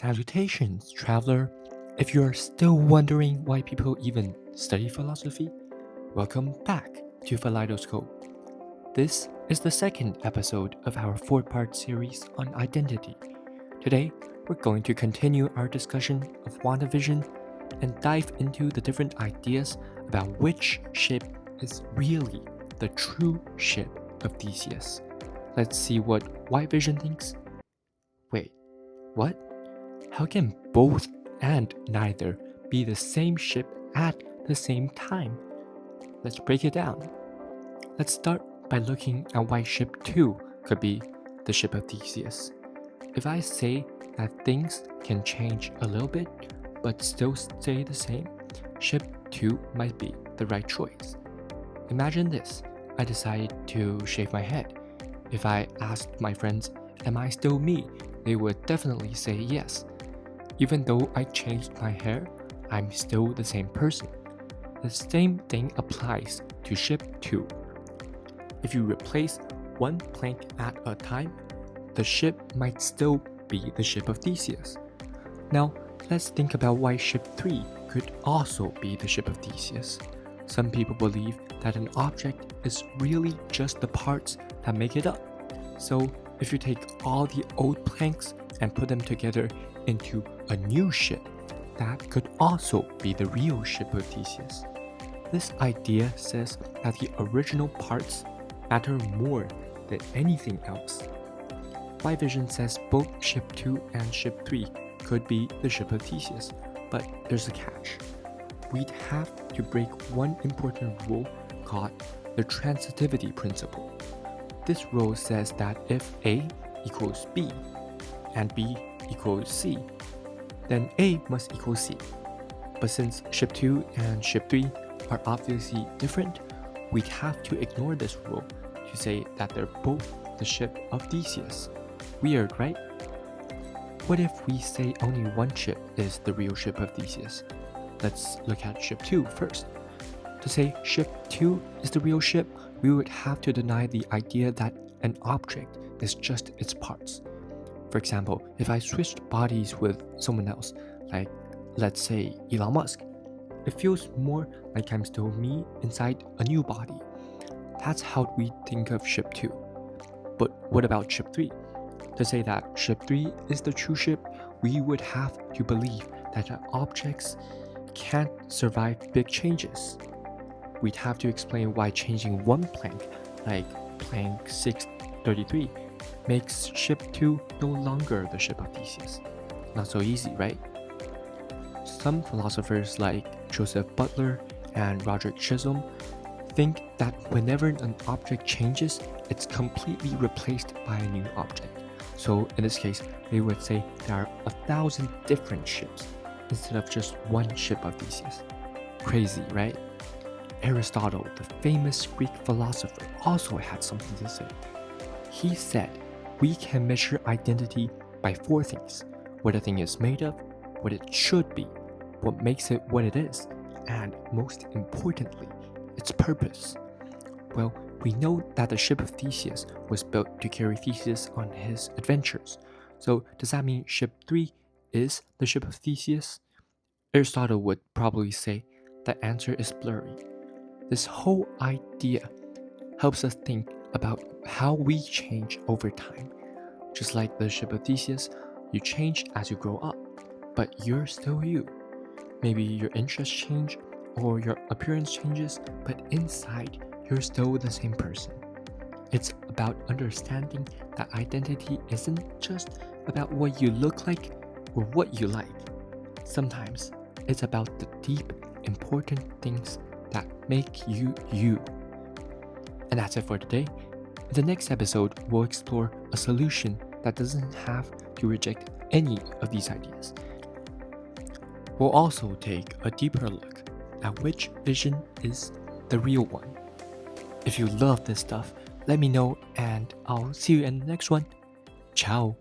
Salutations, traveler! If you're still wondering why people even study philosophy, welcome back to Philosophy. This is the second episode of our four-part series on identity. Today, we're going to continue our discussion of WandaVision and dive into the different ideas about which ship is really the true ship of Theseus. Let's see what White Vision thinks. Wait, what? How can both and neither be the same ship at the same time? Let's break it down. Let's start by looking at why Ship 2 could be the Ship of Theseus. If I say that things can change a little bit but still stay the same, Ship 2 might be the right choice. Imagine this: I decide to shave my head. If I asked my friends, "Am I still me?" they would definitely say yes. Even though I changed my hair, I'm still the same person. The same thing applies to Ship 2. If you replace one plank at a time, the ship might still be the Ship of Theseus. Now, let's think about why Ship 3 could also be the Ship of Theseus. Some people believe that an object is really just the parts that make it up. So, if you take all the old planks and put them together into a new ship, that could also be the real Ship of Theseus. This idea says that the original parts matter more than anything else. White Vision says both Ship 2 and Ship 3 could be the Ship of Theseus, but there's a catch. We'd have to break one important rule called the transitivity principle. This rule says that if A equals B and B equals C, then A must equal C. But since Ship 2 and Ship 3 are obviously different, we'd have to ignore this rule to say that they're both the Ship of Theseus. Weird, right? What if we say only one ship is the real Ship of Theseus? Let's look at Ship 2 first. To say Ship 2 is the real ship, we would have to deny the idea that an object is just its parts. For example, if I switched bodies with someone else, like let's say Elon Musk, it feels more like I'm still me inside a new body. That's how we think of Ship 2. But what about Ship 3? To say that Ship 3 is the true ship, we would have to believe that objects can't survive big changes. We'd have to explain why changing one plank, like plank 633, makes Ship 2 no longer the Ship of Theseus. Not so easy, right? Some philosophers like Joseph Butler and Roderick Chisholm think that whenever an object changes, it's completely replaced by a new object. So in this case, they would say there are 1,000 different ships instead of just one Ship of Theseus. Crazy, right? Aristotle, the famous Greek philosopher, also had something to say. He said, we can measure identity by four things: what a thing is made of, what it should be, what makes it what it is, and most importantly, its purpose. Well, we know that the Ship of Theseus was built to carry Theseus on his adventures. So does that mean Ship 3 is the Ship of Theseus? Aristotle would probably say the answer is blurry. This whole idea helps us think about how we change over time. Just like the Ship of Theseus, you change as you grow up, but you're still you. Maybe your interests change or your appearance changes, but inside, you're still the same person. It's about understanding that identity isn't just about what you look like or what you like. Sometimes it's about the deep, important things that make you you. And that's it for today. In the next episode, we'll explore a solution that doesn't have to reject any of these ideas. We'll also take a deeper look at which vision is the real one. If you love this stuff, let me know and I'll see you in the next one. Ciao!